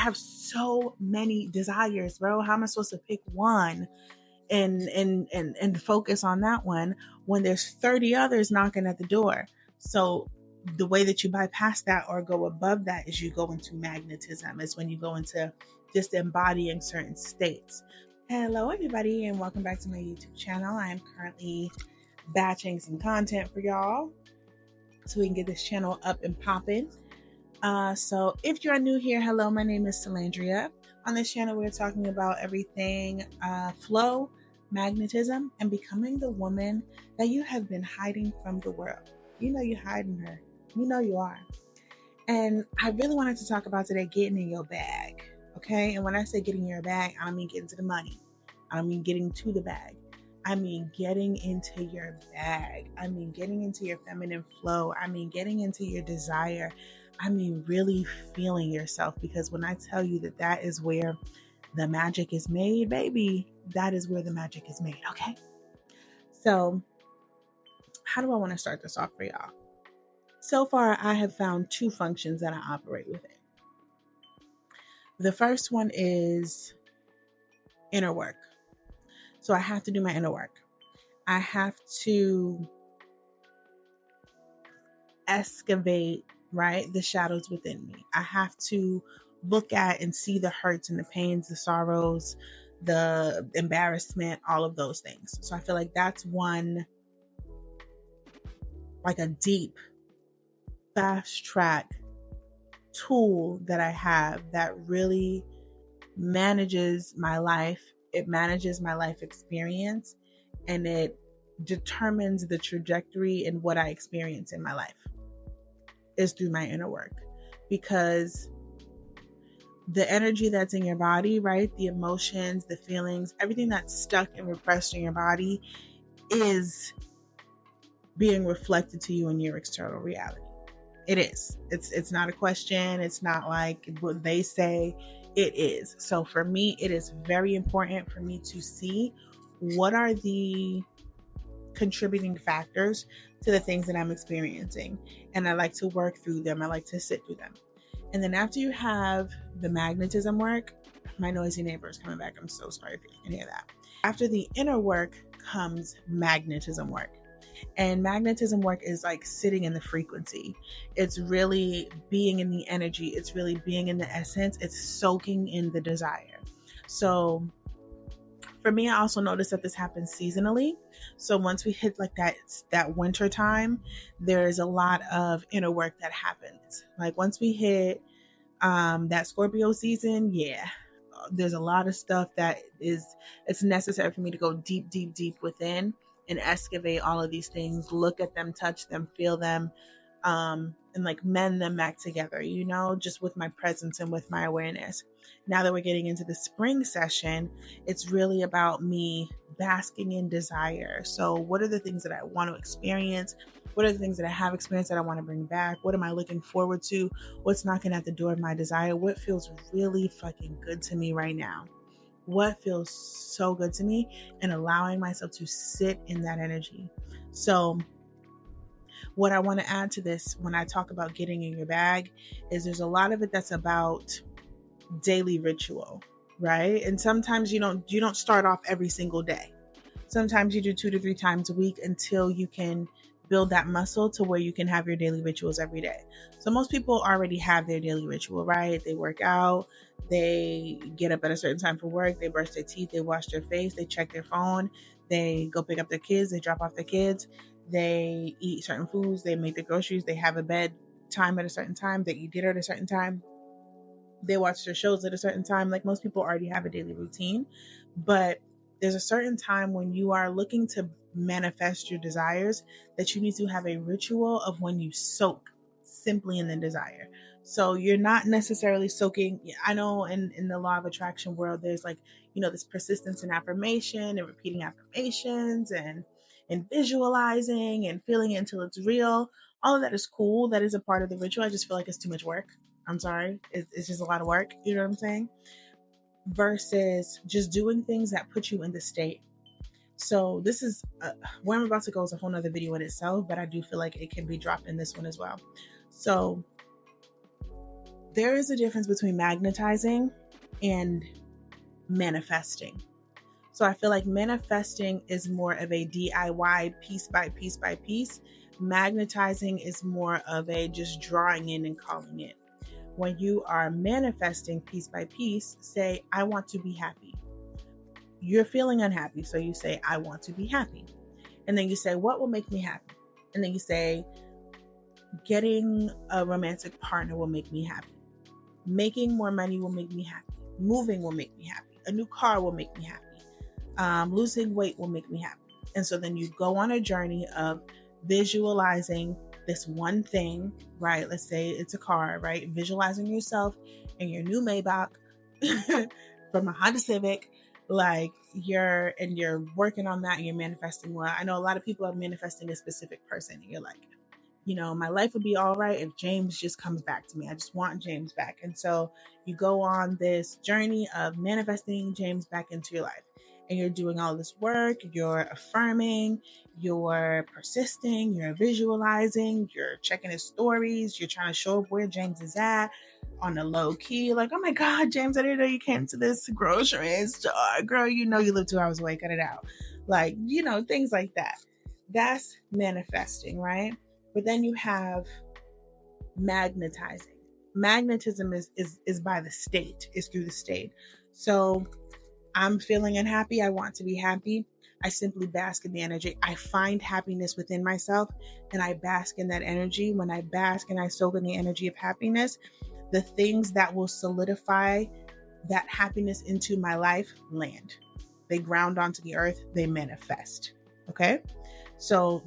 I have so many desires, bro. How am I supposed to pick one and focus on that one when there's 30 others knocking at the door? So the way that you bypass that or go above that is you go into magnetism. It's when you go into just embodying certain states. Hello, everybody, and welcome back to my YouTube channel. I am currently batching some content for y'all so we can get this channel up and popping. So if you're new here, hello, my name is Salandria. On this channel, we're talking about everything flow, magnetism, and becoming the woman that you have been hiding from the world. You know you're hiding her. You know you are. And I really wanted to talk about today getting in your bag, okay? And when I say getting in your bag, I don't mean getting to the money. I don't mean getting to the bag. I mean getting into your bag. I mean getting into your feminine flow. I mean getting into your desire. I mean really feeling yourself, because when I tell you that that is where the magic is made, baby, that is where the magic is made, okay? So how do I want to start this off for y'all? So far, I have found two functions that I operate within. The first one is inner work. So I have to do my inner work. I have to excavate, right, the shadows within me. I have to look at and see the hurts and the pains, the sorrows, the embarrassment, all of those things. So I feel like that's one, like a deep, fast track tool that I have that really manages my life. It manages my life experience, and it determines the trajectory and what I experience in my life is through my inner work. Because the energy that's in your body, right? The emotions, the feelings, everything that's stuck and repressed in your body is being reflected to you in your external reality. It is. It's not a question. It's not like what they say. It is. So for me, it is very important for me to see what are the contributing factors to the things that I'm experiencing. And I like to work through them. I like to sit through them. And then after you have the magnetism work, my noisy neighbor is coming back. I'm so sorry if you can hear that. After the inner work comes magnetism work. And magnetism work is like sitting in the frequency. It's really being in the energy. It's really being in the essence. It's soaking in the desire. So for me, I also noticed that this happens seasonally. So once we hit like that winter time, there's a lot of inner work that happens. Like once we hit that Scorpio season, yeah, there's a lot of stuff that it's necessary for me to go deep, deep, deep within and excavate all of these things, look at them, touch them, feel them, and like mend them back together, you know, just with my presence and with my awareness. Now that we're getting into the spring session, it's really about me basking in desire. So what are the things that I want to experience? What are the things that I have experienced that I want to bring back? What am I looking forward to? What's knocking at the door of my desire? What feels really fucking good to me right now? What feels so good to me, and allowing myself to sit in that energy. So what I want to add to this when I talk about getting in your bag is there's a lot of it that's about daily ritual, right? And sometimes you don't start off every single day. Sometimes you do 2 to 3 times a week until you can build that muscle to where you can have your daily rituals every day. So most people already have their daily ritual, right? They work out, they get up at a certain time for work, they brush their teeth, they wash their face, they check their phone, they go pick up their kids, they drop off their kids, they eat certain foods, they make their groceries, they have a bed time at a certain time, they eat dinner at a certain time, they watch their shows at a certain time. Like most people already have a daily routine, but there's a certain time when you are looking to manifest your desires that you need to have a ritual of when you soak simply in the desire. So you're not necessarily soaking. I know in the law of attraction world, there's like, you know, this persistence in affirmation and repeating affirmations and visualizing and feeling it until it's real. All of that is cool. That is a part of the ritual. I just feel like it's too much work. I'm sorry. It's just a lot of work. You know what I'm saying? Versus just doing things that put you in the state. So this is where I'm about to go is a whole nother video in itself, but I do feel like it can be dropped in this one as well. So There is a difference between magnetizing and manifesting. So I feel like manifesting is more of a DIY, piece by piece by piece. Magnetizing is more of a just drawing in and calling in. When you are manifesting piece by piece, say, I want to be happy. You're feeling unhappy, so you say, I want to be happy. And then you say, what will make me happy? And then you say, getting a romantic partner will make me happy. Making more money will make me happy. Moving will make me happy. A new car will make me happy. Losing weight will make me happy. And so then you go on a journey of visualizing this one thing, right? Let's say it's a car, right? Visualizing yourself in your new Maybach from a Honda Civic, like you're working on that and you're manifesting. Well, I know a lot of people are manifesting a specific person. And you're like, my life would be all right if James just comes back to me. I just want James back. And so you go on this journey of manifesting James back into your life. And you're doing all this work, you're affirming, you're persisting, you're visualizing, you're checking his stories, you're trying to show up where James is at on the low key. Like, oh my God, James, I didn't know you came to this grocery store. Girl, you live 2 hours away, cut it out. Like, things like that. That's manifesting, right? But then you have magnetizing. Magnetism is by the state, is through the state. So I'm feeling unhappy. I want to be happy. I simply bask in the energy. I find happiness within myself and I bask in that energy. When I bask and I soak in the energy of happiness, the things that will solidify that happiness into my life land. They ground onto the earth. They manifest. Okay? So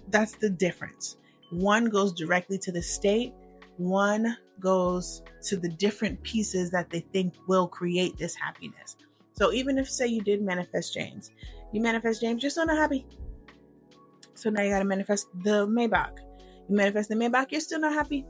that's the difference. One goes directly to the state. One goes to the different pieces that they think will create this happiness. So even if, say, you did manifest James, you're still not happy. So now you got to manifest the Maybach. You manifest the Maybach, you're still not happy.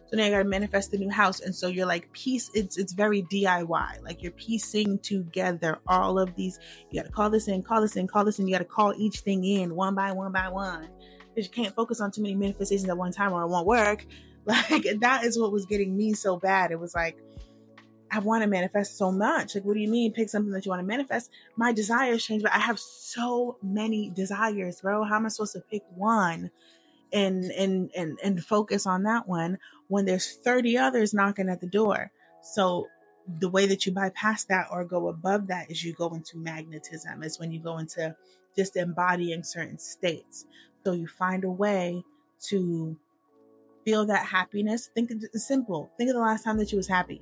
So now you got to manifest the new house. And so you're like, it's very DIY. Like you're piecing together all of these. You got to call this in, call this in, call this in. You got to call each thing in one by one by one. Because you can't focus on too many manifestations at one time or it won't work. Like that is what was getting me so bad. It was like, I want to manifest so much. Like, what do you mean? Pick something that you want to manifest. My desires change, but I have so many desires, bro. How am I supposed to pick one and focus on that one when there's 30 others knocking at the door? So the way that you bypass that or go above that is you go into magnetism. It's when you go into just embodying certain states. So you find a way to feel that happiness. It's simple. Think of the last time that you was happy.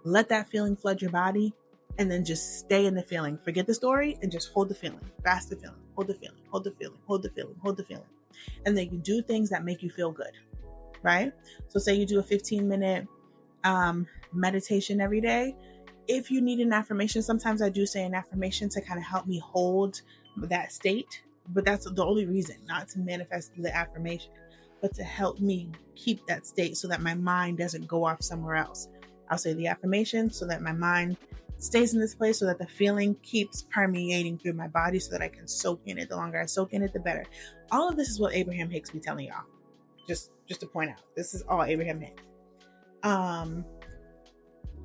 Let that feeling flood your body and then just stay in the feeling. Forget the story and just hold the feeling. Fast the feeling. Hold the feeling. Hold the feeling. Hold the feeling. Hold the feeling. And then you do things that make you feel good, right? So say you do a 15-minute meditation every day. If you need an affirmation, sometimes I do say an affirmation to kind of help me hold that state. But that's the only reason, not to manifest the affirmation, but to help me keep that state so that my mind doesn't go off somewhere else. I'll say the affirmation so that my mind stays in this place, so that the feeling keeps permeating through my body so that I can soak in it. The longer I soak in it, the better. All of this is what Abraham Hicks be telling y'all. Just to point out, this is all Abraham Hicks.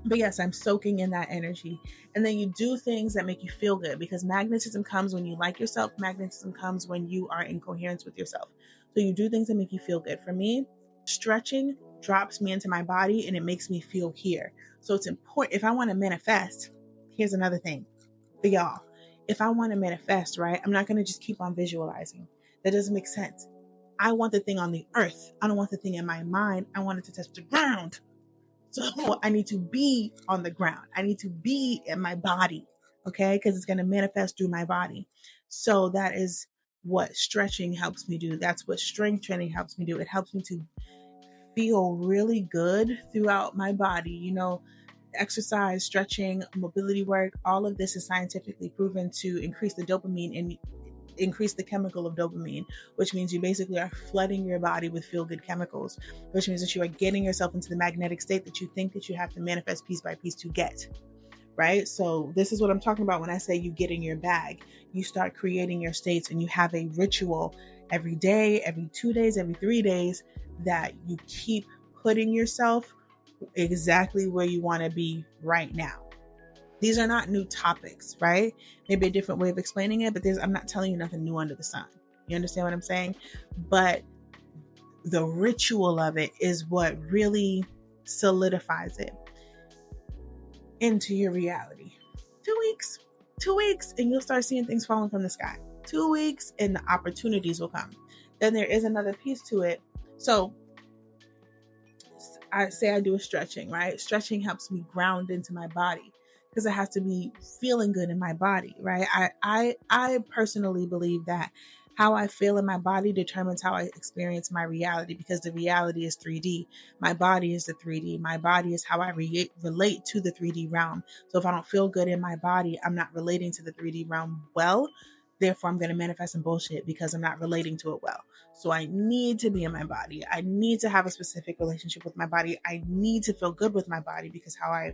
But yes, I'm soaking in that energy. And then you do things that make you feel good, because magnetism comes when you like yourself. Magnetism comes when you are in coherence with yourself. So you do things that make you feel good. For me, stretching drops me into my body and it makes me feel here. So it's important. If I want to manifest, here's another thing for y'all. If I want to manifest, right, I'm not going to just keep on visualizing. That doesn't make sense. I want the thing on the earth. I don't want the thing in my mind. I want it to touch the ground. So I need to be on the ground. I need to be in my body, okay? Because it's going to manifest through my body. So that is what stretching helps me do. That's what strength training helps me do. It helps me to feel really good throughout my body. Exercise, stretching, mobility work, all of this is scientifically proven to increase the dopamine and increase the chemical of dopamine, which means you basically are flooding your body with feel-good chemicals, which means that you are getting yourself into the magnetic state that you think that you have to manifest piece by piece to get, right? So this is what I'm talking about when I say you get in your bag. You start creating your states and you have a ritual every day, every 2 days, every 3 days that you keep putting yourself exactly where you want to be right now. These are not new topics, right? Maybe a different way of explaining it, but I'm not telling you nothing new under the sun. You understand what I'm saying? But the ritual of it is what really solidifies it into your reality. 2 weeks, 2 weeks, and you'll start seeing things falling from the sky. 2 weeks, and the opportunities will come. Then there is another piece to it. So I say I do a stretching, right? Stretching helps me ground into my body because it has to be feeling good in my body, right? I personally believe that how I feel in my body determines how I experience my reality, because the reality is 3D. My body is the 3D. My body is how I relate to the 3D realm. So if I don't feel good in my body, I'm not relating to the 3D realm well. Therefore, I'm going to manifest some bullshit because I'm not relating to it well. So I need to be in my body. I need to have a specific relationship with my body. I need to feel good with my body, because how I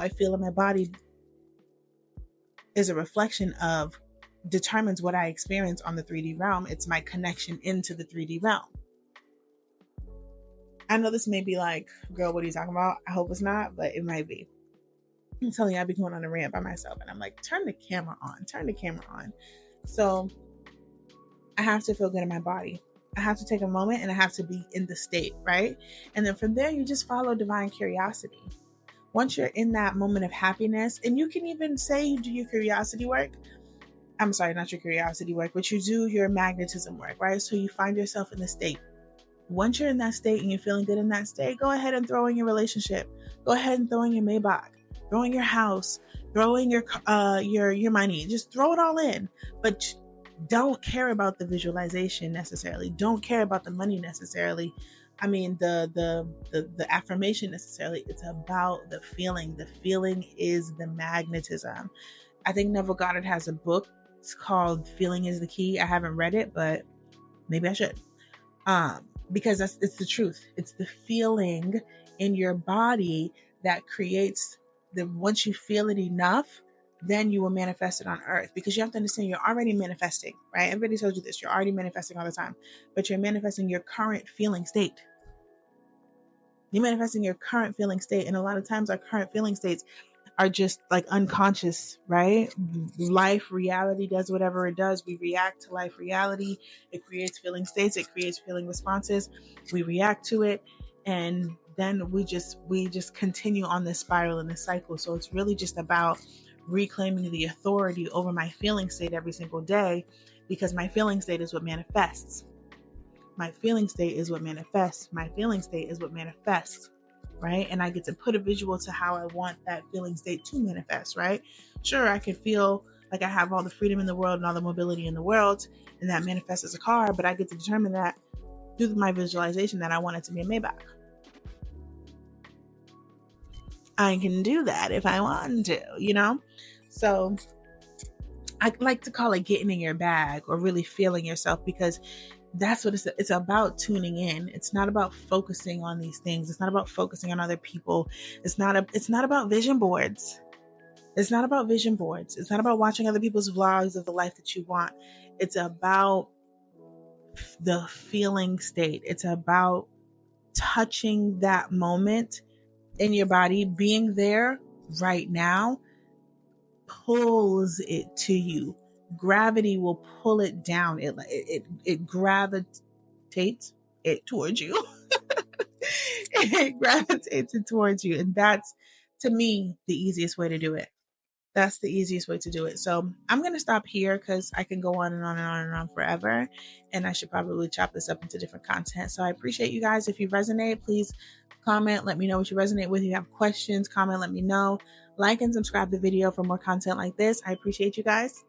feel in my body is a reflection of, determines what I experience on the 3D realm. It's my connection into the 3D realm. I know this may be like, girl, what are you talking about? I hope it's not, but it might be. I'm telling you, I've been going on a rant by myself, and I'm like, turn the camera on. So I have to feel good in my body. I have to take a moment, and I have to be in the state, right? And then from there, you just follow divine curiosity. Once you're in that moment of happiness, and you can even say you do your curiosity work. I'm sorry, not your curiosity work, but you do your magnetism work, right? So you find yourself in the state. Once you're in that state and you're feeling good in that state, go ahead and throw in your relationship. Go ahead and throw in your Maybach. Throw in your house. Throw in your money. Just throw it all in. But don't care about the visualization necessarily. Don't care about the money necessarily. I mean, the affirmation necessarily. It's about the feeling. The feeling is the magnetism. I think Neville Goddard has a book. It's called Feeling is the Key. I haven't read it, but maybe I should. Because it's the truth. It's the feeling in your body that creates once you feel it enough, then you will manifest it on earth. Because you have to understand, you're already manifesting, right? Everybody tells you this. You're already manifesting all the time, but you're manifesting your current feeling state. You're manifesting your current feeling state. And a lot of times our current feeling states are just like unconscious, right? Life, reality does whatever it does. We react to life reality. It creates feeling states. It creates feeling responses. We react to it. And then we just continue on this spiral and this cycle. So it's really just about reclaiming the authority over my feeling state every single day, because my feeling state is what manifests. My feeling state is what manifests. My feeling state is what manifests. Right? And I get to put a visual to how I want that feeling state to manifest, right? Sure, I can feel like I have all the freedom in the world and all the mobility in the world, and that manifests as a car, but I get to determine that through my visualization that I want it to be a Maybach. I can do that if I want to, So I like to call it getting in your bag, or really feeling yourself, because that's what it's about. Tuning in. It's not about focusing on these things. It's not about focusing on other people. It's not about vision boards. It's not about vision boards. It's not about watching other people's vlogs of the life that you want. It's about the feeling state. It's about touching that moment in your body. Being there right now pulls it to you. Gravity will pull it down. It gravitates it towards you. It gravitates it towards you. And that's, to me, the easiest way to do it. That's the easiest way to do it. So I'm going to stop here, because I can go on and on and on and on forever. And I should probably chop this up into different content. So I appreciate you guys. If you resonate, please comment. Let me know what you resonate with. If you have questions, comment, let me know. Like and subscribe the video for more content like this. I appreciate you guys.